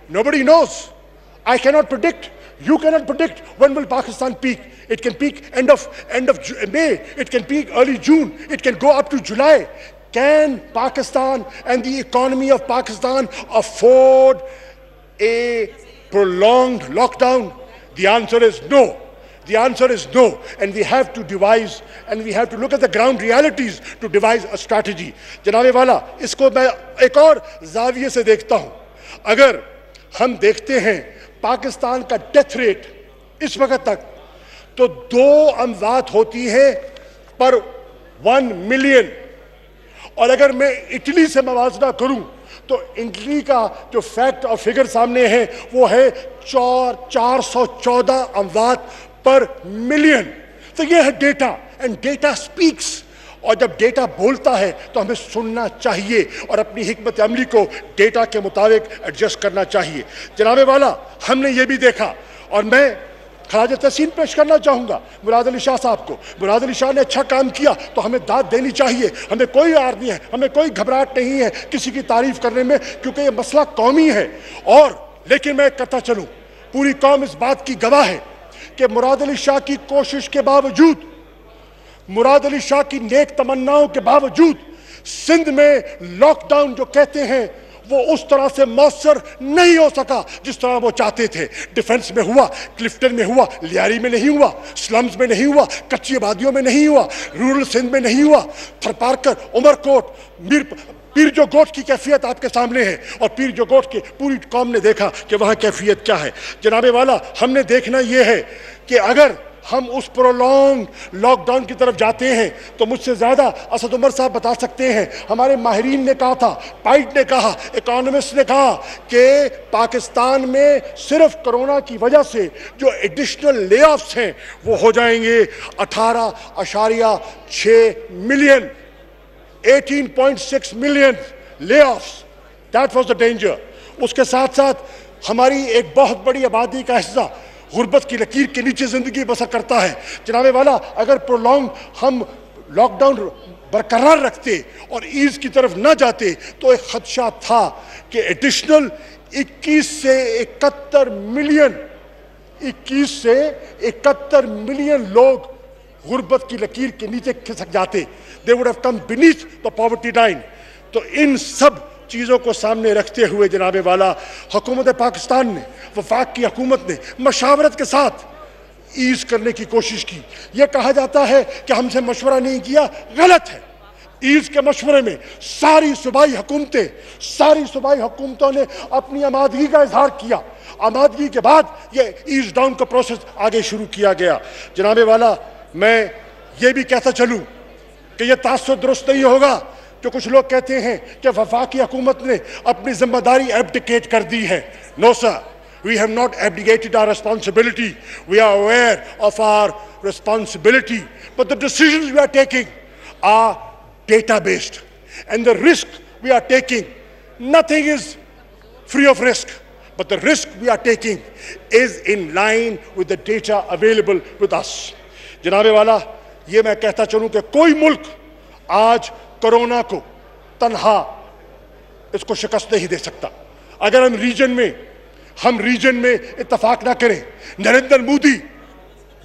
Nobody knows. I cannot predict. You cannot predict when will Pakistan peak. It can peak end of May. It can peak early June. It can go up to July. Can Pakistan and the economy of Pakistan afford a prolonged lockdown? The answer is no. The answer is no, and we have to devise, and we have to look at the ground realities to devise a strategy. जनाबे वाला, इसको मैं एक और जाविये से देखता हूं। अगर हम देखते हैं पाकिस्तान का डेथ रेट इस वक्त तक, तो 2 अमवात होती है पर 1 मिलियन, और अगर मैं इटली से मवाजना करूं तो इटली का जो फैक्ट और फिगर सामने है वो है 414 अमवात पर मिलियन। तो ये है डेटा, एंड डेटा स्पीक्स, और जब डेटा बोलता है तो हमें सुनना चाहिए और अपनी हिकमत अमली को डेटा के मुताबिक एडजस्ट करना चाहिए। जनाबे वाला, हमने ये भी देखा, और मैं खराज तहसीन पेश करना चाहूँगा मुराद अली शाह साहब को। मुराद अली शाह ने अच्छा काम किया तो हमें दाद देनी चाहिए, हमें कोई आर नहीं है, हमें कोई घबराहट नहीं है किसी की तारीफ करने में, क्योंकि ये मसला कौमी है। और लेकिन मैं कहता चलूँ, पूरी कौम इस बात की गवाह है कि मुराद अली शाह की कोशिश के बावजूद, मुराद अली शाह की नेक तमन्नाओं के बावजूद, सिंध में लॉकडाउन जो कहते हैं वो उस तरह से मौसर नहीं हो सका जिस तरह वो चाहते थे। डिफेंस में हुआ, क्लिफ्टन में हुआ, लियारी में नहीं हुआ, स्लम्स में नहीं हुआ, कच्ची आबादियों में नहीं हुआ, रूरल सिंध में नहीं हुआ। थरपारकर, उमरकोट, पीर जो गोट की कैफियत आपके सामने है, और पीर जो गोट की पूरी कौम ने देखा कि वहाँ कैफियत क्या है। जनाबे वाला, हमने देखना यह है कि अगर हम उस प्रोलॉन्ग लॉकडाउन की तरफ जाते हैं तो मुझसे ज़्यादा असद उमर साहब बता सकते हैं। हमारे माहिरीन ने कहा था, पाइट ने कहा, इकोनॉमिस्ट ने कहा कि पाकिस्तान में सिर्फ कोरोना की वजह से जो एडिशनल ले ऑफ्स हैं वो हो जाएंगे 18.6 मिलियन, 18.6 मिलियन ले offs. That was the danger. उसके साथ साथ हमारी एक बहुत बड़ी आबादी का हिस्सा गुर्बत की लकीर के नीचे जिंदगी बसर करता है। जनाबे वाला, अगर प्रोलॉन्ग हम लॉकडाउन बरकरार रखते और ईज की तरफ ना जाते तो एक खदशा था कि एडिशनल 21 से 71 मिलियन लोग गुर्बत की लकीर के नीचे खिसक जाते। They would have come beneath the poverty line. तो इन सब चीज़ों को सामने रखते हुए जनाबे वाला, हुकूमत पाकिस्तान ने, वफाक की हुकूमत ने मशावरत के साथ ईज करने की कोशिश की। यह कहा जाता है कि हमसे मशवरा नहीं किया, गलत है। ईज के मशवरे में सारी सूबाई हुकूमतों ने अपनी आमादगी का इजहार किया। आमादगी के बाद ये ईज डाउन का प्रोसेस आगे शुरू किया गया। जनाबे वाला, मैं ये भी कहता चलूँ कि यह तासुर दुरुस्त नहीं होगा जो कुछ लोग कहते हैं कि वफाकी हुकूमत ने अपनी जिम्मेदारी एब्डिकेट कर दी है। No sir, we have not abdicated our responsibility, we are aware of our responsibility, but the decisions we are taking are data based, and the risk we are taking, nothing is free of risk, but the risk we are taking is in line with the data available with us. जनाबे वाला, ये मैं कहता चलूं कि कोई मुल्क आज कोरोना को तन्हा इसको शिकस्त नहीं दे सकता। अगर हम रीजन में इत्तफाक ना करें, नरेंद्र मोदी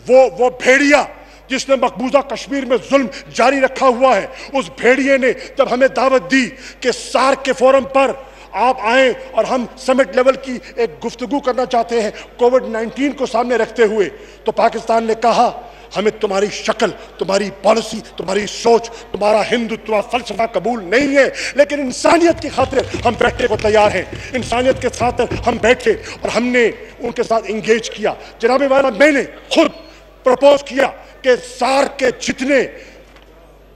वो भेड़िया जिसने मकबूजा कश्मीर में जुल्म जारी रखा हुआ है, उस भेड़िए ने जब हमें दावत दी कि सार्क के फोरम पर आप आएं और हम समिट लेवल की एक गुफ्तगू करना चाहते हैं कोविड-19 को सामने रखते हुए, तो पाकिस्तान ने कहा हमें तुम्हारी शक्ल, तुम्हारी पॉलिसी, तुम्हारी सोच, तुम्हारा हिंदुत्व फलसफा कबूल नहीं है, लेकिन इंसानियत की खातिर हम बैठने को तैयार हैं। इंसानियत के साथ हम बैठे और हमने उनके साथ इंगेज किया। जनाबे वाला, मैंने खुद प्रपोज किया कि सार्क के जितने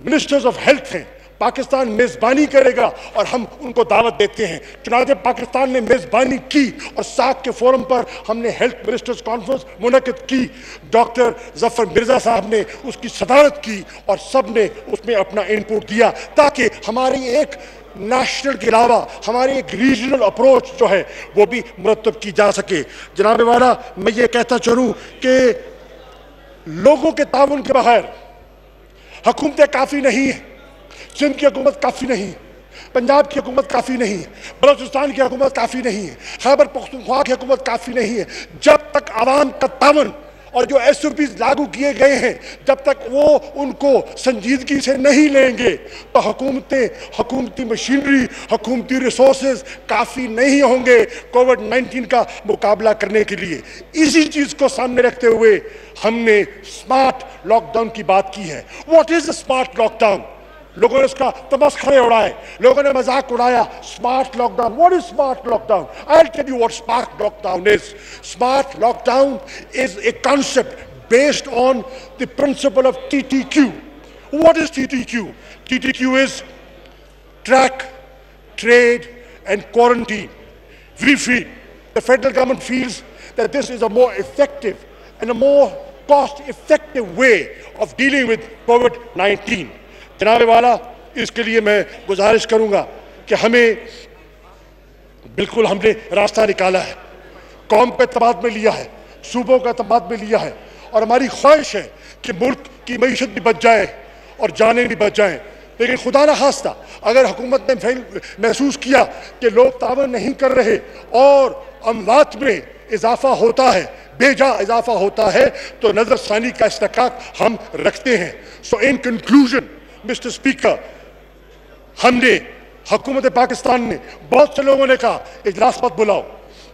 मिनिस्टर्स ऑफ हेल्थ हैं, पाकिस्तान मेजबानी करेगा और हम उनको दावत देते हैं। चुनांचे पाकिस्तान ने मेजबानी की और साक के फोरम पर हमने हेल्थ मिनिस्टर्स कॉन्फ्रेंस मुनक़िद की। डॉक्टर जफर मिर्जा साहब ने उसकी सदारत की और सब ने उसमें अपना इनपुट दिया ताकि हमारी एक नेशनल के अलावा हमारी एक रीजनल अप्रोच जो है वो भी मुरतब की जा सके। जनाब वाला, मैं ये कहता चलूँ कि लोगों के ताउन के बगैर हुकूमतें काफ़ी नहीं है। सिंध की हुकूमत काफ़ी नहीं है, पंजाब की हुकूमत काफ़ी नहीं है, बलोचिस्तान की हुकूमत काफ़ी नहीं है, खैबर पख्तूनख्वा की हुकूमत काफ़ी नहीं है। जब तक आवाम का तावन और जो SOPs लागू किए गए हैं जब तक वो उनको संजीदगी से नहीं लेंगे तो हुकूमती मशीनरी, हुकूमती रिसोर्सेज काफ़ी नहीं होंगे कोविड-19 का मुकाबला करने के लिए। इसी चीज़ को सामने रखते हुए हमने स्मार्ट लॉकडाउन की बात की है। What is a smart lockdown? लोगों ने उसका तमस्खरे उड़ाए, लोगों ने मजाक उड़ाया। Smart lockdown, what is smart lockdown? I will tell you what smart lockdown is. Smart lockdown is a concept based on the principle of TTQ. What is TTQ? TTQ is track, trade, and quarantine. We feel, the federal government feels that this is a more effective and a more cost-effective way of dealing with COVID-19. जनाब वाला, इसके लिए मैं गुजारिश करूंगा कि हमें बिल्कुल हमने रास्ता निकाला है, कौम पे तबाद में लिया है, सूबों का तबाद में लिया है और हमारी ख्वाहिश है कि मुल्क की मईशत भी बच जाए और जानें भी बच जाएं। लेकिन खुदा न खास्ता अगर हुकूमत ने महसूस किया कि लोग तावन नहीं कर रहे और अमवात में इजाफा होता है, बेजा इजाफा होता है, तो नजरसानी का इस्तेकाक हम रखते हैं। सो इन कंक्लूजन मिस्टर स्पीकर, हमने हुकूमत पाकिस्तान ने, बहुत से लोगों ने कहा इजलास मत बुलाओ,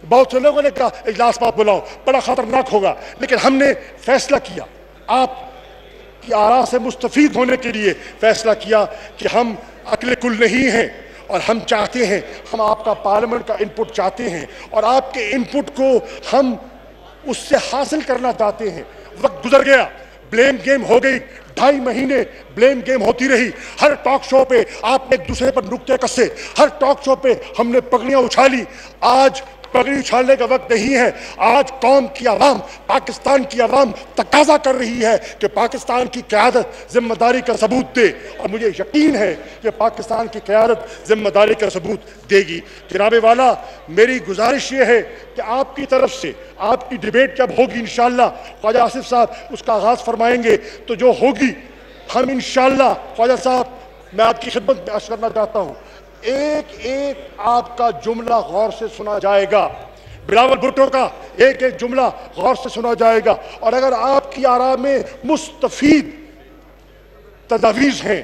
बहुत से लोगों ने कहा इजलास मत बुलाओ, बड़ा खतरनाक होगा, लेकिन हमने फैसला किया, आपकी आरा से मुस्तफीद होने के लिए फैसला किया कि हम अकल कुल नहीं हैं और हम चाहते हैं, हम आपका पार्लियामेंट का इनपुट चाहते हैं और आपके इनपुट को हम उससे हासिल करना चाहते हैं। वक्त गुजर गया, ब्लेम गेम हो गई, 2.5 महीने ब्लेम गेम होती रही। हर टॉक शो पे आपने एक दूसरे पर नुक्ते कसे, हर टॉक शो पे हमने पगड़ियां उछाली। आज पगड़ी उछालने का वक्त नहीं है। आज कौम की आवाम, पाकिस्तान की आवाम तकाजा कर रही है कि पाकिस्तान की क़यादत जिम्मेदारी का सबूत दे और मुझे यकीन है कि पाकिस्तान की क़यादत जिम्मेदारी का सबूत देगी। जनाब वाला, मेरी गुजारिश ये है कि आपकी तरफ से आपकी डिबेट जब होगी इंशाअल्लाह, ख्वाजा आसिफ साहब उसका आगाज़ फरमाएंगे, तो जो होगी हम इंशाअल्लाह, ख्वाजा साहब मैं आपकी खिदमत में अर्ज़ करना चाहता हूँ, एक एक आपका जुमला गौर से सुना जाएगा, बिलावल भुट्टो का एक एक जुमला गौर से सुना जाएगा और अगर आपकी आरा में मुस्तफीद तजावीज़ हैं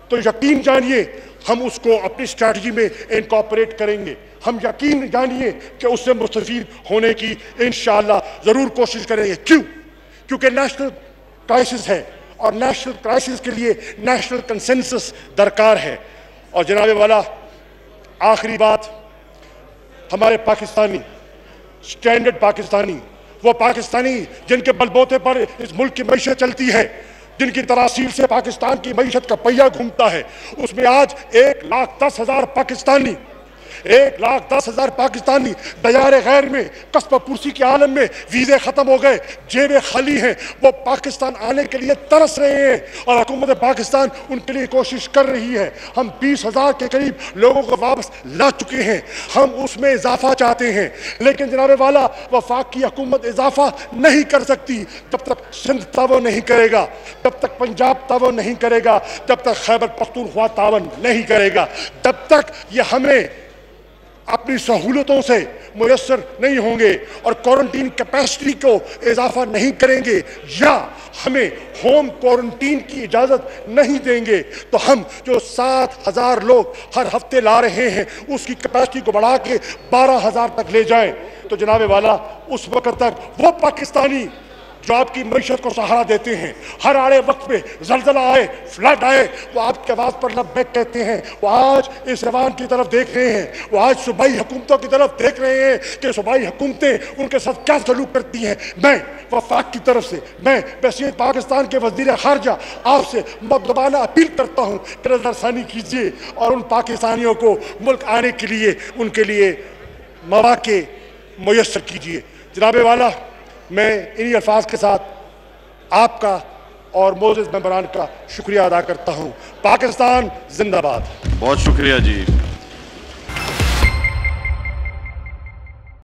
तो यकीन जानिए हम उसको अपनी स्ट्रैटेजी में इनकॉर्पोरेट करेंगे। हम यकीन जानिए कि उससे मुस्तफीद होने की इंशाअल्लाह ज़रूर कोशिश करेंगे। क्यों? क्योंकि नेशनल क्राइसिस है और नेशनल क्राइसिस के लिए नेशनल कंसेंसस दरकार है। और जनाब वाला, आखिरी बात, हमारे पाकिस्तानी, स्टैंडर्ड पाकिस्तानी, वो पाकिस्तानी जिनके बलबूते पर इस मुल्क की मईशत चलती है, जिनकी तरासील से पाकिस्तान की मईशत का पहिया घूमता है, उसमें आज 1,10,000 पाकिस्तानी, 1,10,000 पाकिस्तानी दयारे गैर में, कस्बा पुरसी के आलम में, वीज़े ख़त्म हो गए, जेबें खाली हैं, वो पाकिस्तान आने के लिए तरस रहे हैं और हुकूमत पाकिस्तान उनके लिए कोशिश कर रही है। हम 20,000 के करीब लोगों को वापस ला चुके हैं, हम उसमें इजाफा चाहते हैं, लेकिन जनाब वाला, वफाकी हुकूमत इजाफा नहीं कर सकती जब तक सिंध तावन नहीं करेगा, जब तक पंजाब तावन नहीं करेगा, जब तक खैबर पख्तूनख्वा तावन नहीं करेगा, जब तक ये हमें अपनी सहूलतों से मुयस्सर नहीं होंगे और क्वारंटीन कैपेसिटी को इजाफा नहीं करेंगे या हमें होम क्वारंटीन की इजाज़त नहीं देंगे, तो हम जो 7,000 लोग हर हफ्ते ला रहे हैं उसकी कैपेसिटी को बढ़ा के 12,000 तक ले जाएं, तो जनाब वाला उस वक्त तक वो पाकिस्तानी जो आपकी मईशत को सहारा देते हैं। हर आड़े वक्त पे जलजला आए, फ्लड आए, वो आपकी आवाज़ पर लब्बैक कहते हैं। वो आज इस रवान की तरफ देख रहे हैं, वो आज सूबाई हुकूमतों की तरफ देख रहे हैं कि सूबाई हुकूमतें उनके साथ क्या सलूक करती हैं। मैं वफाक की तरफ से, मैं वसीयत पाकिस्तान के वज़ीर ख़ारजा आपसे मुद्दबाना अपील करता हूँ कि नज़रसानी कीजिए और उन पाकिस्तानियों को मुल्क आने के लिए उनके लिए मौक़े मुयस्सर कीजिए। जनाब वाला, मैं इन्हीं अल्फाज के साथ आपका और मोअज़्ज़ज़ मेंबरान का शुक्रिया अदा करता हूँ। पाकिस्तान जिंदाबाद। बहुत शुक्रिया जी।